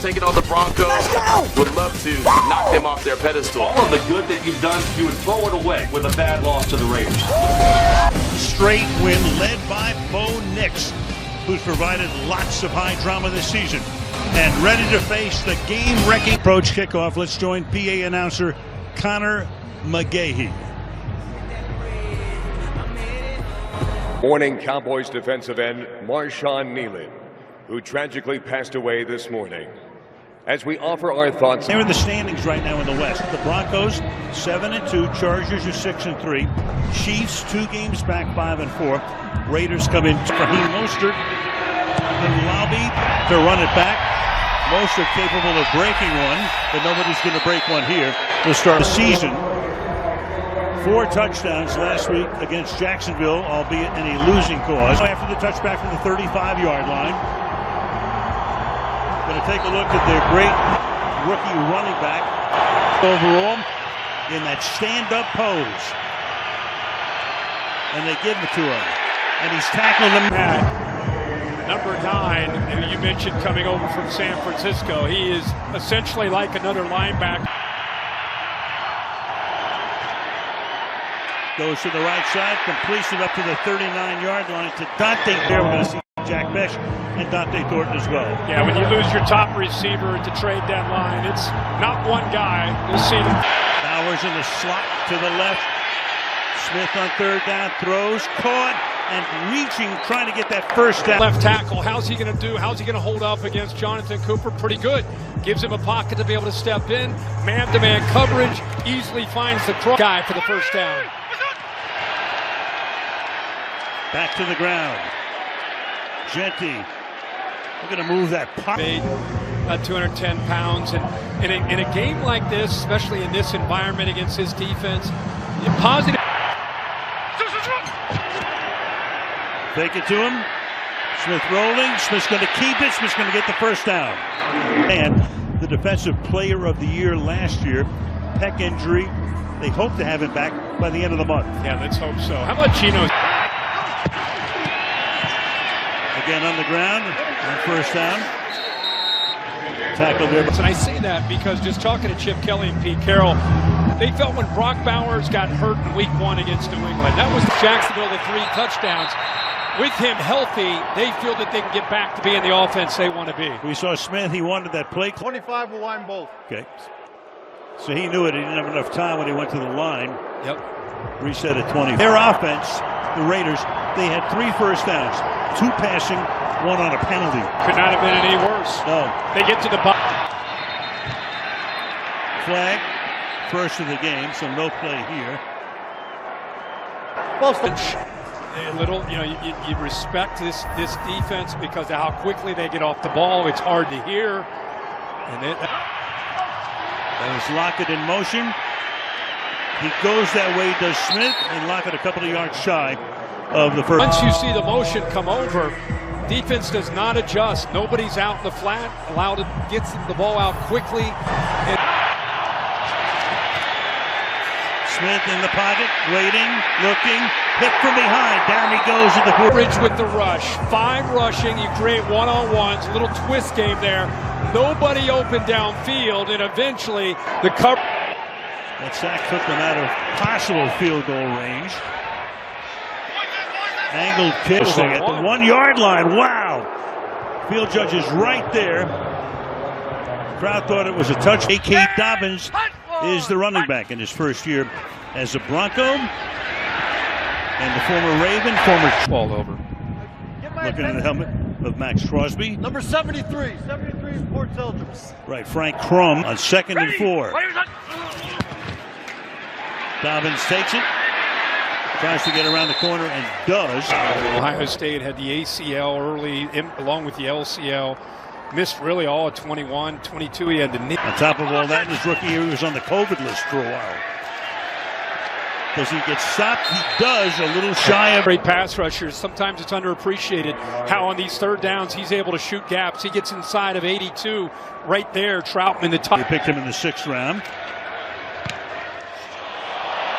taking on the Broncos. Would love to knock them off their pedestal. All of the good that you've done, you would throw it away with a bad loss to the Raiders. Straight win led by Bo Nix, who's provided lots of high drama this season. And ready to face the game-wrecking approach kickoff. Let's join PA announcer Connor McGahee. Morning Cowboys defensive end Marshawn Nealon, who tragically passed away this morning. As we offer our thoughts. They're in the standings right now in the West. The Broncos 7-2, Chargers are 6-3, Chiefs 2 games back 5-4. Raiders come in. Raheem Mostert in the lobby to run it back. Mostert capable of breaking one, but nobody's going to break one here to start the season. 4 touchdowns last week against Jacksonville, albeit in a losing cause. After the touchback from the 35-yard line. Going to take a look at their great rookie running back overall in that stand-up pose. And they give it to him. And he's tackling them. Number 9, who you mentioned coming over from San Francisco. He is essentially like another linebacker. Goes to the right side, completes it up to the 39-yard line to Dante. There we're going to see Jack Besh and Dante Thornton as well. Yeah, when you lose your top receiver at the trade deadline, it's not one guy. You'll see them. Bowers in the slot to the left. Smith on third down, throws, caught, and reaching, trying to get that first down. Left tackle, how's he going to do? How's he going to hold up against Jonathan Cooper? Pretty good. Gives him a pocket to be able to step in. Man-to-man coverage, easily finds the guy for the first down. Back to the ground. Genty. We're going to move that puck. 210 pounds. And in a game like this, especially in this environment against his defense, positive. Fake it to him. Smith rolling. Smith's going to keep it. Smith's going to get the first down. And the defensive player of the year last year, pec injury. They hope to have him back by the end of the month. Yeah, let's hope so. How about Chino? Again on the ground on first down. Tackle there. And I say that because just talking to Chip Kelly and Pete Carroll, they felt when Brock Bowers got hurt in week 1 against New England, that was Jacksonville, the 3 touchdowns. With him healthy, they feel that they can get back to being the offense they want to be. We saw Smith, he wanted that play. 25 will line both. Okay. So he knew it. He didn't have enough time when he went to the line. Yep. Reset at 20. Their offense, the Raiders, they had 3 first downs. 2 passing, 1 on a penalty. Could not have been any worse. No. They get to the Flag, first of the game, so no play here. A little, you respect this defense because of how quickly they get off the ball. It's hard to hear. And There's Lockett in motion. He goes that way, does Smith, and Lockett a couple of yards shy of the first. Once you see the motion come over, defense does not adjust. Nobody's out in the flat. Allowed to get the ball out quickly. And Smith in the pocket, waiting, looking, hit from behind. Down he goes at the bridge with the rush. 5 rushing. You create one-on-ones. Little twist game there. Nobody open downfield, and eventually the cover. That sack took them out of possible field goal range. Angled kick at the 1-yard line. Wow! Field judge is right there. Crowd thought it was a touch. A.K. Dobbins is the running back in his first year as a Bronco. And the former Raven, ball over. Looking at the helmet of Max Crosby. Number 73. 73 is Port Elders. Right, Frank Crum on 2nd and 4. Dobbins takes it. Tries to get around the corner and does. Ohio State had the ACL early, along with the LCL. Missed really all of 21, 22. He had the knee. On top of all that, in his rookie year, he was on the COVID list for a while. Does he get stopped? He does, a little shy of. Great pass rushers. Sometimes it's underappreciated how on these third downs he's able to shoot gaps. He gets inside of 82 right there. Troutman in the top. They picked him in the 6th round.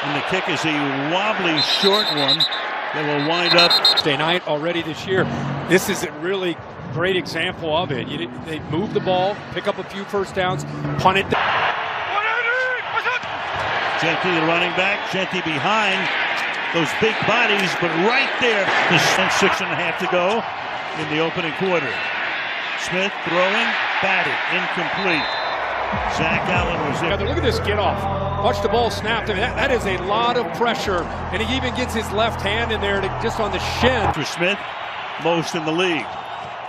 And the kick is a wobbly short one that will wind up. Day night already this year. This is really great example of it. They move the ball, pick up a few first downs, punt it. Genty, the running back. Genty behind those big bodies, but right there. And 6.5 to go in the opening quarter. Smith throwing, batted, incomplete. Zach Allen was there. Look at this get off. Watch the ball snapped. I mean, that is a lot of pressure, and he even gets his left hand in there just on the shin. For Smith, most in the league.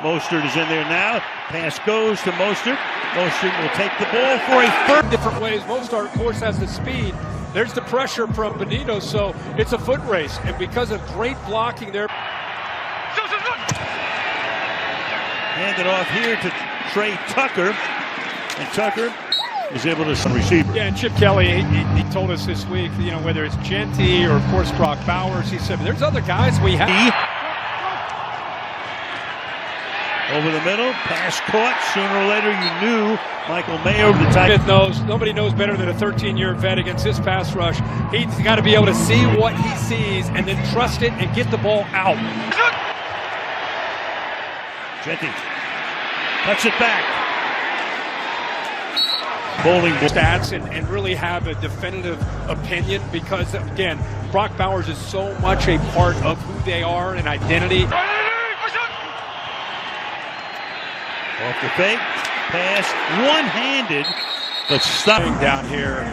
Mostert is in there now. Pass goes to Mostert. Mostert will take the ball for a third. Different ways. Mostert, of course, has the speed. There's the pressure from Benito, so it's a foot race. And because of great blocking there. Hand it off here to Trey Tucker. And Tucker is able to receive. Yeah, and Chip Kelly, he told us this week, whether it's Genty or, of course, Brock Bowers, he said, there's other guys we have. Over the middle, pass caught. Sooner or later, you knew Michael Mayo, the tight Smith knows. Nobody knows better than a 13-year vet against this pass rush. He's got to be able to see what he sees and then trust it and get the ball out. Genty cuts it back. Bowling Stats and really have a definitive opinion because, again, Brock Bowers is so much a part of who they are and identity. Off the fake, pass, one-handed, but stopping down here.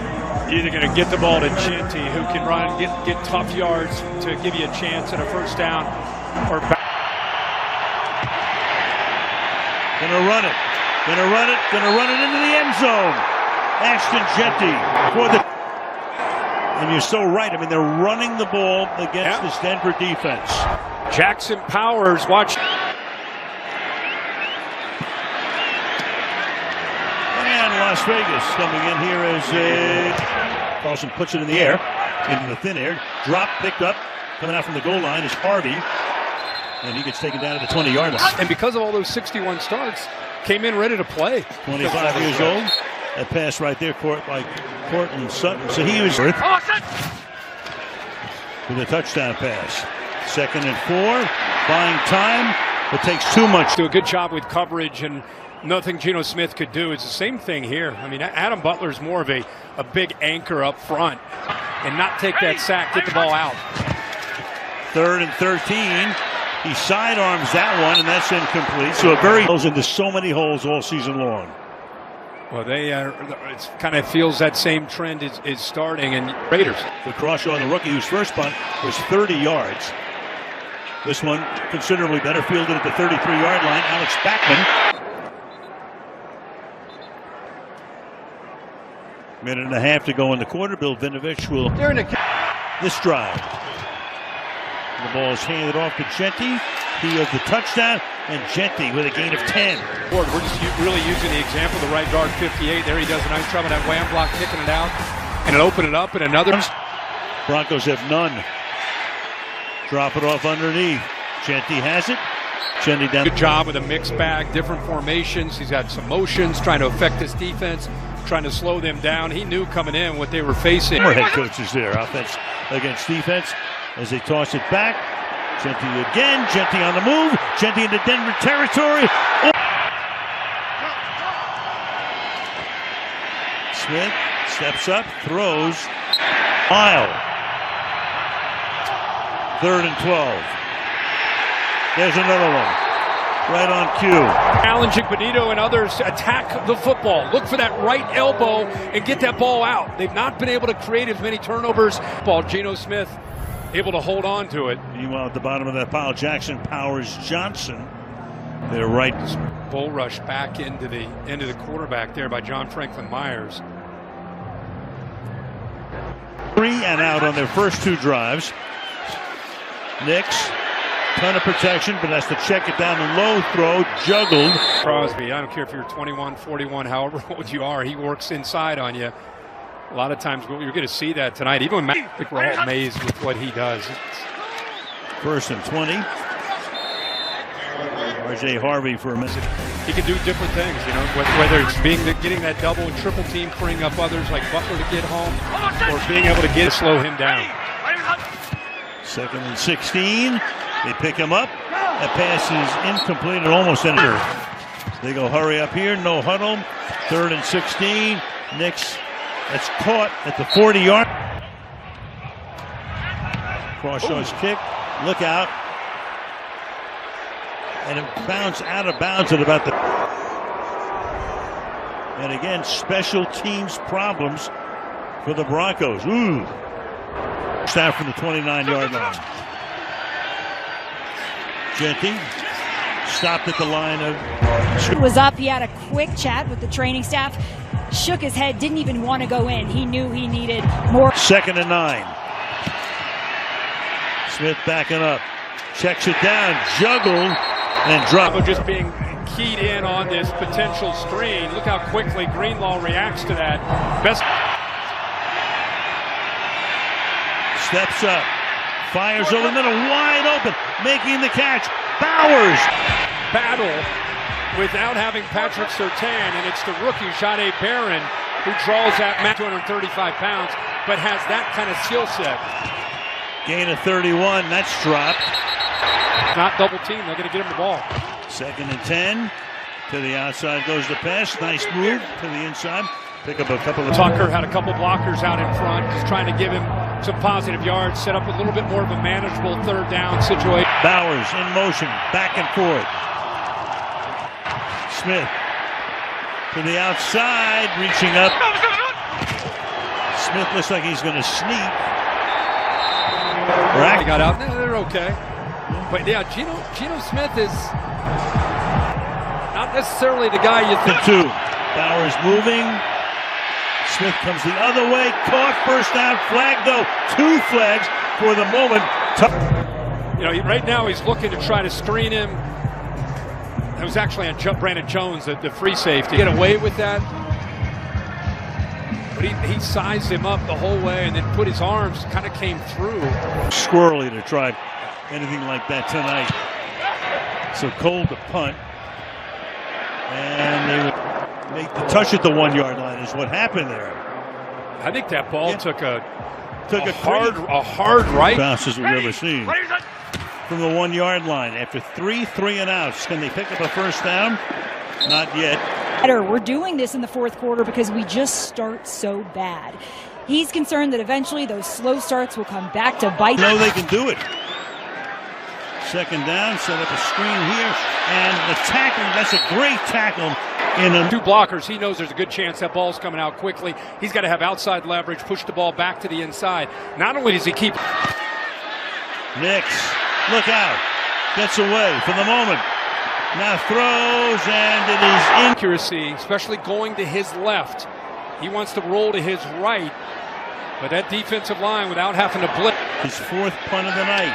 You're either going to get the ball to Genty, who can run, get tough yards to give you a chance at a first down, or back. Gonna run it into the end zone. Ashton Genty for the. And you're so right. I mean, they're running the ball against this Denver defense. Jackson Powers, watch. And Las Vegas coming in here as Carlson puts it in the air, into the thin air. Drop, picked up, coming out from the goal line is Harvey. And he gets taken down at the 20-yard line. And because of all those 61 starts, came in ready to play. 25 years old. That pass right there caught by Cortland Sutton. So he was with a touchdown pass. 2nd and 4. Buying time, but takes too much. Do a good job with coverage, and nothing Geno Smith could do. It's the same thing here. I mean, Adam Butler's more of a big anchor up front and not take that sack, get the ball out. 3rd and 13. He sidearms that one, and that's incomplete. So it goes into so many holes all season long. Well, it kind of feels that same trend is starting. And Raiders. The Crawshaw, the rookie, whose first punt was 30 yards. This one considerably better fielded at the 33-yard line. Alex Backman. Minute and a half to go in the quarter. Bill Vinovich will. This drive. The ball is handed off to Genty. He has the touchdown, and Genty with a gain of 10. We're just really using the example of the right guard 58. There he does a nice job of that wham block, kicking it out, and it opened it up, and another. Broncos have none. Drop it off underneath. Genty has it. Genty down. Good job with a mixed bag, different formations. He's got some motions, trying to affect his defense, trying to slow them down. He knew coming in what they were facing. More head coaches there, offense against defense. As they toss it back, Genty again, Genty on the move, Genty into Denver territory. Oh. Smith steps up, throws, mile. 3rd and 12. There's another one, right on cue. Challenging Benito and others to attack the football. Look for that right elbow and get that ball out. They've not been able to create as many turnovers. Ball, Geno Smith able to hold on to it. Meanwhile, at the bottom of that pile, Jackson Powers Johnson. They're right. Bull rush back into the quarterback there by John Franklin Myers. 3 and out on their first 2 drives. Nix, ton of protection, but has to check it down. A low throw, juggled. Crosby, I don't care if you're 21, 41, however old you are, he works inside on you. A lot of times you're going to see that tonight. Even when I think we're all amazed with what he does. 1st and 20. R.J. Harvey for a minute. He can do different things, whether it's getting that double and triple team, freeing up others like Butler to get home, or being able to slow him down. 2nd and 16. They pick him up. That pass is incomplete and almost in here. They go hurry up here, no huddle. 3rd and 16. Nix, that's caught at the 40-yard. Crawshaw's kick, look out. And it bounced out of bounds at about the... And again, special teams problems for the Broncos. Ooh. Snap from the 29-yard line. Genty stopped at the line of... He was up. He had a quick chat with the training staff. Shook his head, didn't even want to go in. He knew he needed more. 2nd and 9. Smith backing up. Checks it down. Juggled and dropped. Just being keyed in on this potential screen. Look how quickly Greenlaw reacts to that. Best. Steps up. Fires over the middle. Wide open. Making the catch. Bowers. Battle without having Patrick Surtain, and it's the rookie Jahdae Barron who draws that match, 235 pounds, but has that kind of skill set. Gain of 31, that's dropped. Not double team, they're going to get him the ball. 2nd and 10. To the outside goes the pass. Nice move to the inside. Pick up a couple of... Tucker had a couple blockers out in front, just trying to give him some positive yards, set up a little bit more of a manageable 3rd down situation. Bowers in motion, back and forth. Smith to the outside, reaching up. Smith looks like he's going to sneak. They got out. They're okay. But yeah, Geno Smith is not necessarily the guy you think. 2. Bowers moving. Smith comes the other way. Caught, 1st down, flag though. 2 flags for the moment. You know, right now he's looking to try to screen him. It was actually on Brandon Jones, the free safety. Get away with that. But he sized him up the whole way and then put his arms, kind of came through. Squirrely to try anything like that tonight. So Cole to punt. And they would make the touch at the 1-yard line is what happened there. I think that ball took a hard right. Fastest we've ever seen. From the 1-yard line. After 3 3-and-outs, can they pick up a 1st down? Not yet. We're doing this in the 4th quarter because we just start so bad. He's concerned that eventually those slow starts will come back to bite. No, they can do it. 2nd down, set up a screen here, and the tackle, that's a great tackle. In 2 blockers, he knows there's a good chance that ball's coming out quickly. He's got to have outside leverage, push the ball back to the inside. Not only does he keep... Nix, look out, gets away for the moment. Now throws, and it is accuracy, especially going to his left. He wants to roll to his right, but that defensive line, without having to blitz. His 4th punt of the night.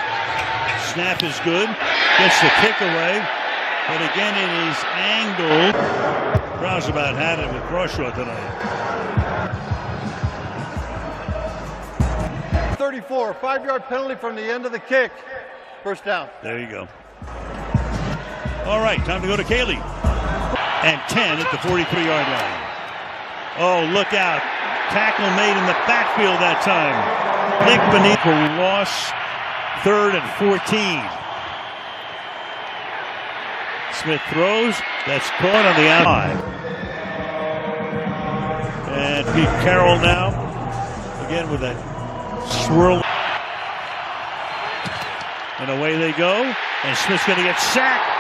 Snap is good, gets the kick away, but again it is angled. Browns about had it with Crawshaw tonight. 34, 5-yard penalty from the end of the kick. 1st down. There you go. All right, time to go to Cayley. And 10 at the 43-yard line. Oh, look out. Tackle made in the backfield that time. Nick beneath for loss. 3rd and 14. Smith throws. That's caught on the outside. And Pete Carroll now. Again with that swirl. And away they go. And Smith's going to get sacked.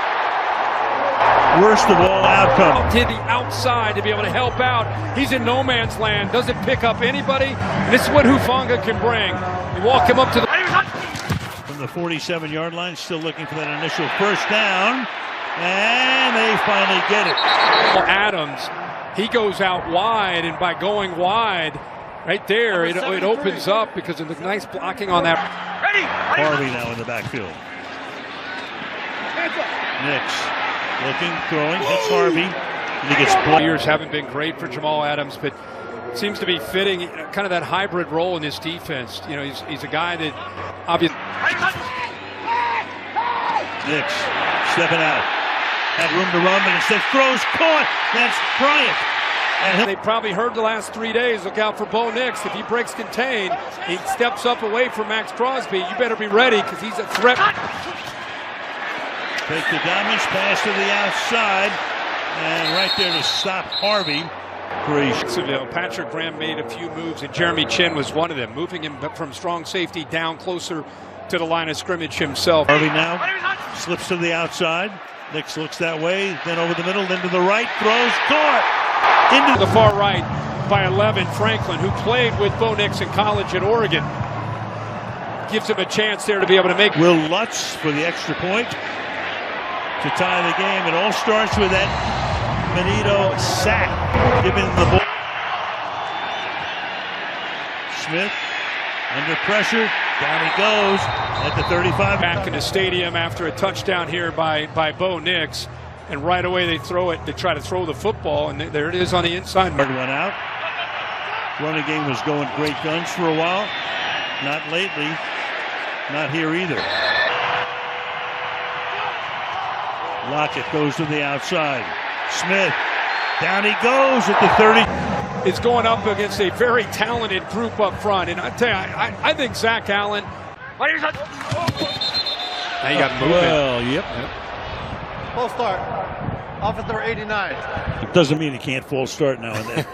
Worst of all outcome. To the outside to be able to help out. He's in no man's land. Doesn't pick up anybody. And this is what Hufanga can bring. You walk him up to the... From the 47-yard line, still looking for that initial 1st down. And they finally get it. Adams, he goes out wide, and by going wide, right there, it opens up because of the nice blocking on that. Harvey now in the backfield. Nix looking, throwing, hits Harvey. And he gets blocked. Years haven't been great for Jamal Adams, but seems to be fitting kind of that hybrid role in this defense. You know, he's a guy that obviously. Nix stepping out. Had room to run, but instead throws, caught. That's Bryant. And they probably heard the last 3 days, look out for Bo Nix. If he breaks contain, he steps up away from Max Crosby. You better be ready because he's a threat. Take the Dobbins, pass to the outside, and right there to stop Harvey. Jacksonville, Patrick Graham made a few moves, and Jeremy Chin was one of them, moving him from strong safety down closer to the line of scrimmage himself. Harvey now slips to the outside. Nix looks that way, then over the middle, then to the right, throws, caught! Into the far right by 11, Franklin, who played with Bo Nix in college at Oregon. Gives him a chance there to be able to make. Will Lutz for the extra point to tie the game. It all starts with that Benito sack, giving the ball. Smith under pressure, down he goes at the 35. Back in the stadium after a touchdown here by Bo Nix, and right away they throw it to try to throw the football, and there it is on the inside. One out. Running game was going great guns for a while. Not lately. Not here either. Lockett goes to the outside. Smith, down he goes at the 30. It's going up against a very talented group up front, and I tell you, I think Zach Allen. Now you got movement. Well, yep. Full start. Offense number 89. It doesn't mean he can't full start now and then.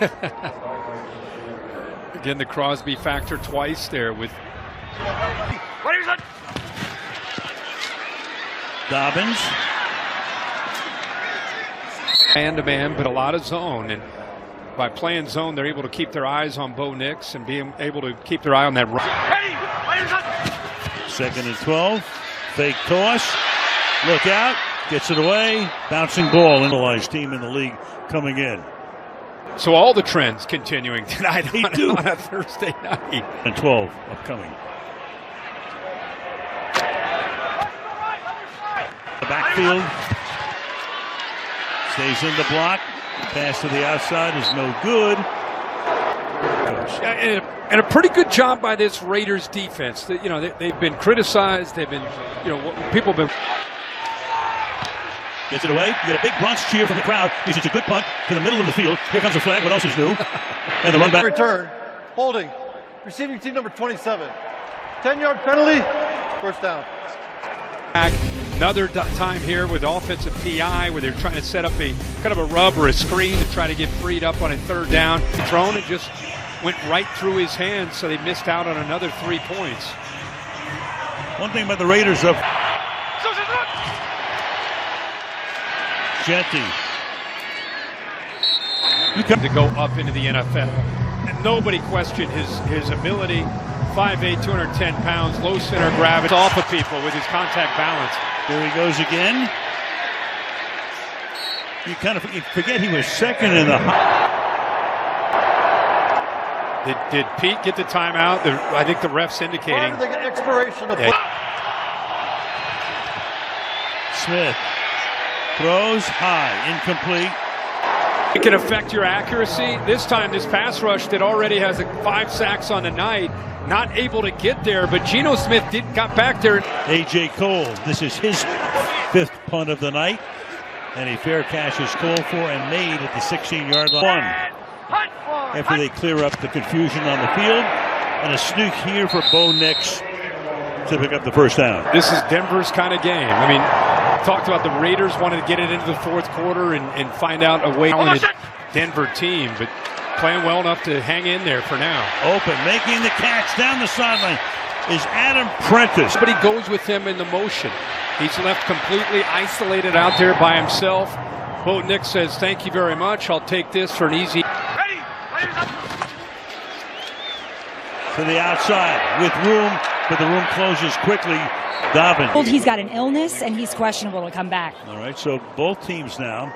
Again, the Crosby factor twice there with Dobbins. Man-to-man, but a lot of zone. And by playing zone, they're able to keep their eyes on Bo Nix and being able to keep their eye on that run. 2nd and 12. Fake toss. Look out. Gets it away. Bouncing ball. Analyzed team in the league coming in. So all the trends continuing tonight do. on a Thursday night. And 12 upcoming. The backfield. Stays in the block. Pass to the outside is no good. And a pretty good job by this Raiders defense. You know, they've been criticized. They've been, people have been. Gets it away. You get a big Bronx cheer from the crowd. It's a good punt to the middle of the field. Here comes the flag. What else is new? And the run back. Return. Holding. Receiving team number 27. 10-yard penalty. First down. Another time here with offensive PI where they're trying to set up a kind of a rub or a screen to try to get freed up on a 3rd down. Thrown and just went right through his hands, so they missed out on another 3 points. One thing about the Raiders of Jetty. To go up into the NFL. And nobody questioned his ability. 5'8", 210 pounds, low center gravity, off of people with his contact balance. There he goes again. You kind of forget he was 2nd in the. Did Pete get the timeout? I think the ref's indicating. The expiration of Smith throws high, incomplete. It can affect your accuracy. This time, this pass rush that already has 5 sacks on the night, not able to get there, but Geno Smith got back there. A.J. Cole, this is his 5th punt of the night, and a fair catch is called for and made at the 16-yard line. After they clear up the confusion on the field, and a sneak here for Bo Nix to pick up the 1st down. This is Denver's kind of game. I mean, talked about the Raiders wanted to get it into the 4th quarter and find out a way on the Denver team, but playing well enough to hang in there for now. Open, making the catch down the sideline is Adam Prentice. But he goes with him in the motion. He's left completely isolated out there by himself. Bo Nix says, "Thank you very much. I'll take this for an easy." To the outside with room, but the room closes quickly. Dobbins. He's got an illness and he's questionable to come back. All right, so both teams now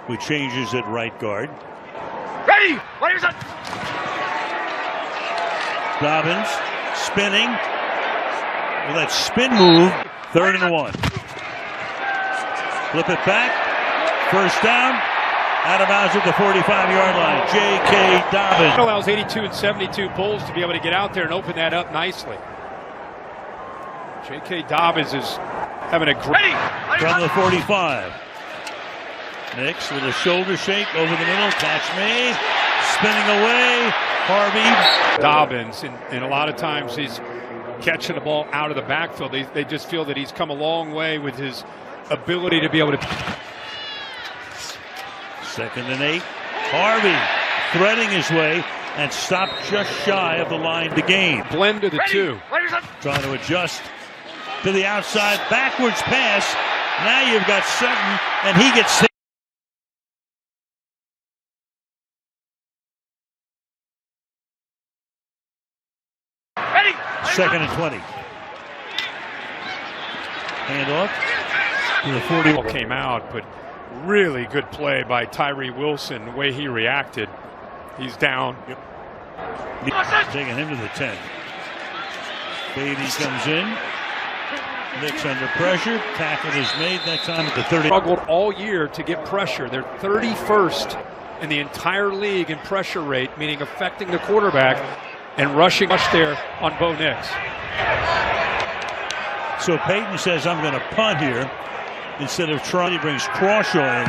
with changes at right guard. Ready! Dobbins spinning with that spin move. 3rd and 1. Flip it back. 1st down. Out of bounds at the 45-yard line. J.K. Dobbins. It allows 82 and 72 Bulls to be able to get out there and open that up nicely. J.K. Dobbins is having a great. From the 45. Nix with a shoulder shake over the middle. Catch made. Spinning away. Harvey. Dobbins, and a lot of times he's catching the ball out of the backfield. They just feel that he's come a long way with his ability to be able to. 2nd and 8. Harvey threading his way and stopped just shy of the line to gain. Blend of the two. Trying to adjust to the outside, backwards pass. Now you've got Sutton, and he gets hit. Second and 20. Handoff to the 40. Came out, but really good play by Tyree Wilson. The way he reacted, he's down. Yep. Taking him to the 10. Beatty comes in. Nix under pressure. Tackle is made that time at the 30. Struggled all year to get pressure. They're 31st in the entire league in pressure rate, meaning affecting the quarterback and rushing there on Bo Nix. So Peyton says, I'm going to punt here instead of trying. He brings Crawshaw in,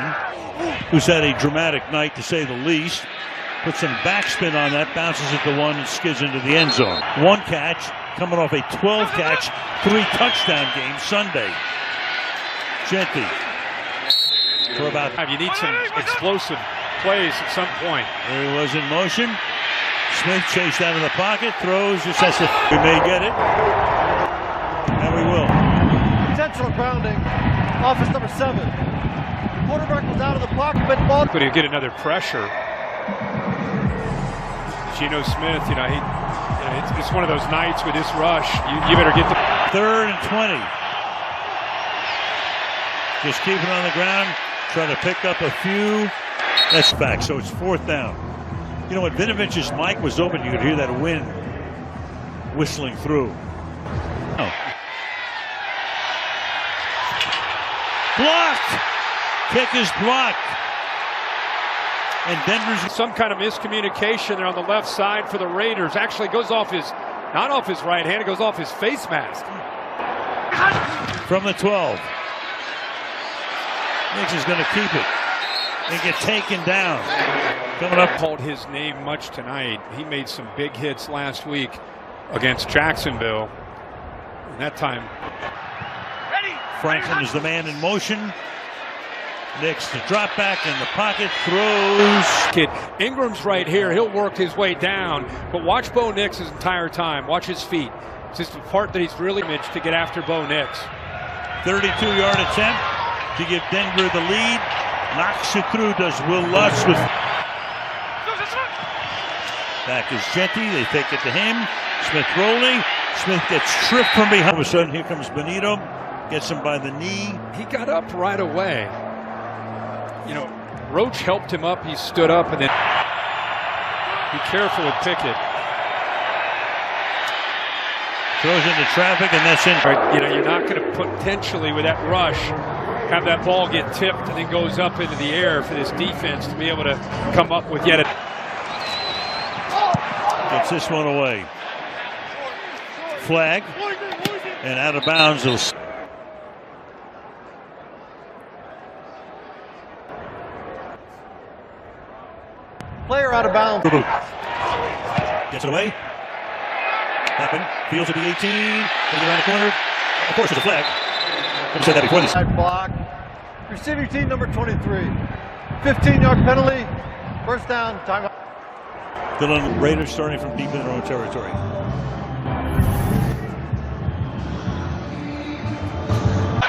who's had a dramatic night to say the least. Puts some backspin on that, bounces at the 1 and skids into the end zone. 1 catch, coming off a 12-catch, 3-touchdown game Sunday. Genty for about. You need some explosive plays at some point. There he was in motion. Smith chased out of the pocket, throws, just has to. We may get it. And we will. Intentional grounding. Office number 7. Quarterback was out of the pocket, but ball. Could he get another pressure? Geno Smith, it's one of those nights with this rush. You better get the 3rd and 20. Just keep it on the ground, trying to pick up a few. That's back, so it's 4th down. You know what? Vinovich's mic was open. You could hear that wind whistling through. Oh. Blocked! Kick is blocked. And Denver's some kind of miscommunication there on the left side for the Raiders. Actually goes off his, not off his right hand, it goes off his face mask. From the 12. Nix is going to keep it and get taken down. Coming up. Called his name much tonight. He made some big hits last week against Jacksonville. And that time. Franklin is the man in motion. Nix to drop back in the pocket, throws. Kid Ingram's right here. He'll work his way down, but watch Bo Nix his entire time. Watch his feet. It's just the part that he's really managed to get after Bo Nix. 32-yard attempt to give Denver the lead. Knocks it through. Does Will Lutz with. Back is Genty. They take it to him. Smith rolling. Smith gets tripped from behind. All of a sudden, here comes Benito. Gets him by the knee. He got up right away. Roach helped him up. He stood up and then be careful with Pickett. Throws into traffic and that's in. You're not going to potentially with that rush have that ball get tipped and then goes up into the air for this defense to be able to come up with yet a. Gets this one away. Flag and out of bounds. Player out of bounds. Gets it away. Happen. Fields at the 18. Goes around the corner. Of course, there's a flag. I've said that before this. Block. Receiving team number 23. 15-yard penalty. First down. Timeout. Dillon Raiders starting from deep in their own territory.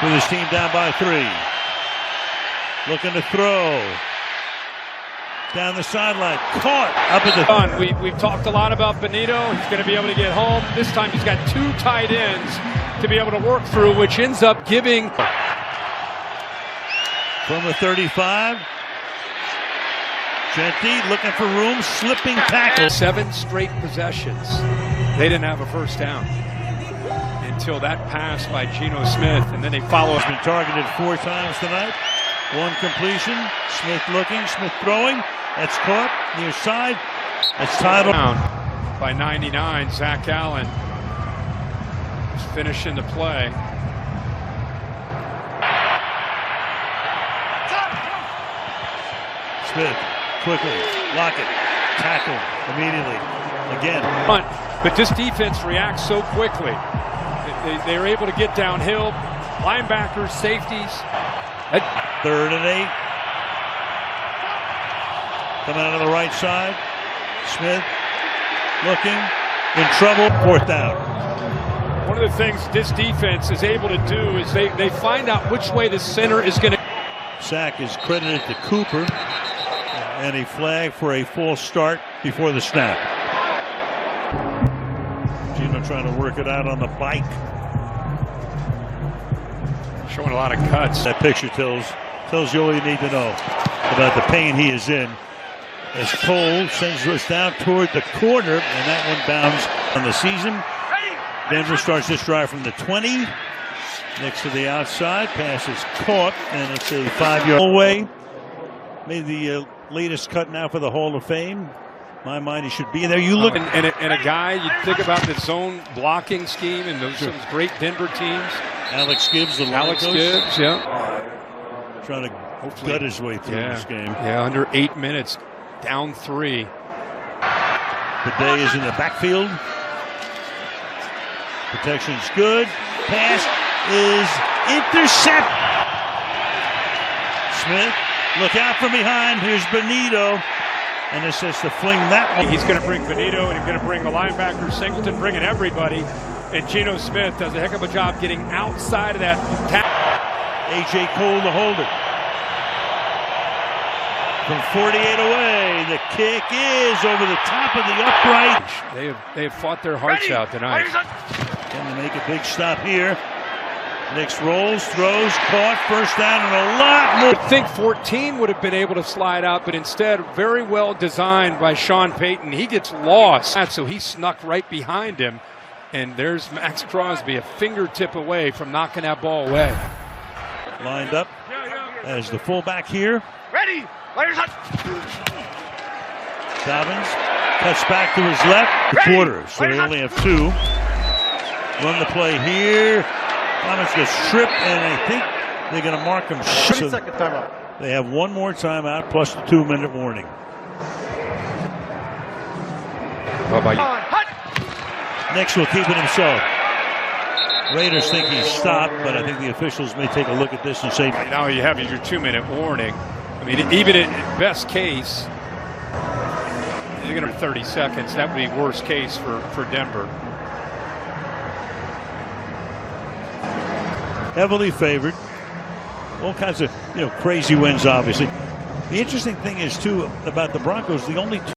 With his team down by 3. Looking to throw. Down the sideline, caught up at the. We've talked a lot about Benito. He's going to be able to get home. This time he's got 2 tight ends to be able to work through, which ends up giving. From the 35. Genty looking for room, slipping tackle. 7 straight possessions. They didn't have a first down until that pass by Geno Smith, and then they follow. He's been targeted 4 times tonight. 1 completion. Smith looking, Smith throwing. That's caught near side. That's tied down by 99. Zach Allen is finishing the play. Smith quickly, Lockett, tackle immediately. Again. But this defense reacts so quickly. They're able to get downhill, Linebackers, safeties. 3rd and 8. Coming out of the right side. Smith looking in trouble. 4th down. One of the things this defense is able to do is they find out which way the center is going to. Sack is credited to Cooper. And a flag for a false start before the snap. Gino trying to work it out on the bike. Showing a lot of cuts. That picture tells you all you need to know about the pain he is in. As Cole sends us down toward the corner, and that one bounds on the season. Denver starts this drive from the 20. Next to the outside, pass is caught, and it's a 5-yard away. Made the latest cut now for the Hall of Fame. In my mind, he should be there. You look and a guy you think about the zone blocking scheme and those some great Denver teams. Alex Gibbs, the Alex Gibbs, yeah, trying to gut his way through this game. Yeah, under 8 minutes, down 3. Bidet is in the backfield. Protection's good. Pass is intercept. Smith, look out from behind. Here's Benito. And it says to fling that one. He's going to bring Benito, and he's going to bring the linebacker, Singleton, bringing everybody. And Geno Smith does a heck of a job getting outside of that tackle. A.J. Cole to hold it. From 48 away, the kick is over the top of the upright. They have fought their hearts out tonight. Can they make a big stop here? Nix rolls, throws, caught, 1st down, and a lot more. I think 14 would have been able to slide out, but instead, very well designed by Sean Payton. He gets lost, so he snuck right behind him. And there's Max Crosby, a fingertip away from knocking that ball away. Lined up as the fullback here. Ready. Players up. Dobbins cuts back to his left. The quarter, so they only have 2. Run the play here. Thomas gets stripped, and I think they're going to mark him. 30-second timeout. They have one more timeout plus the 2-minute warning. How about you? Nix will keep it himself. Raiders think he's stopped, but I think the officials may take a look at this and say, now you have your 2-minute warning. I mean, even in best case, you're going to 30 seconds. That would be worst case for Denver. Heavily favored. All kinds of crazy wins, obviously. The interesting thing is, too, about the Broncos, the only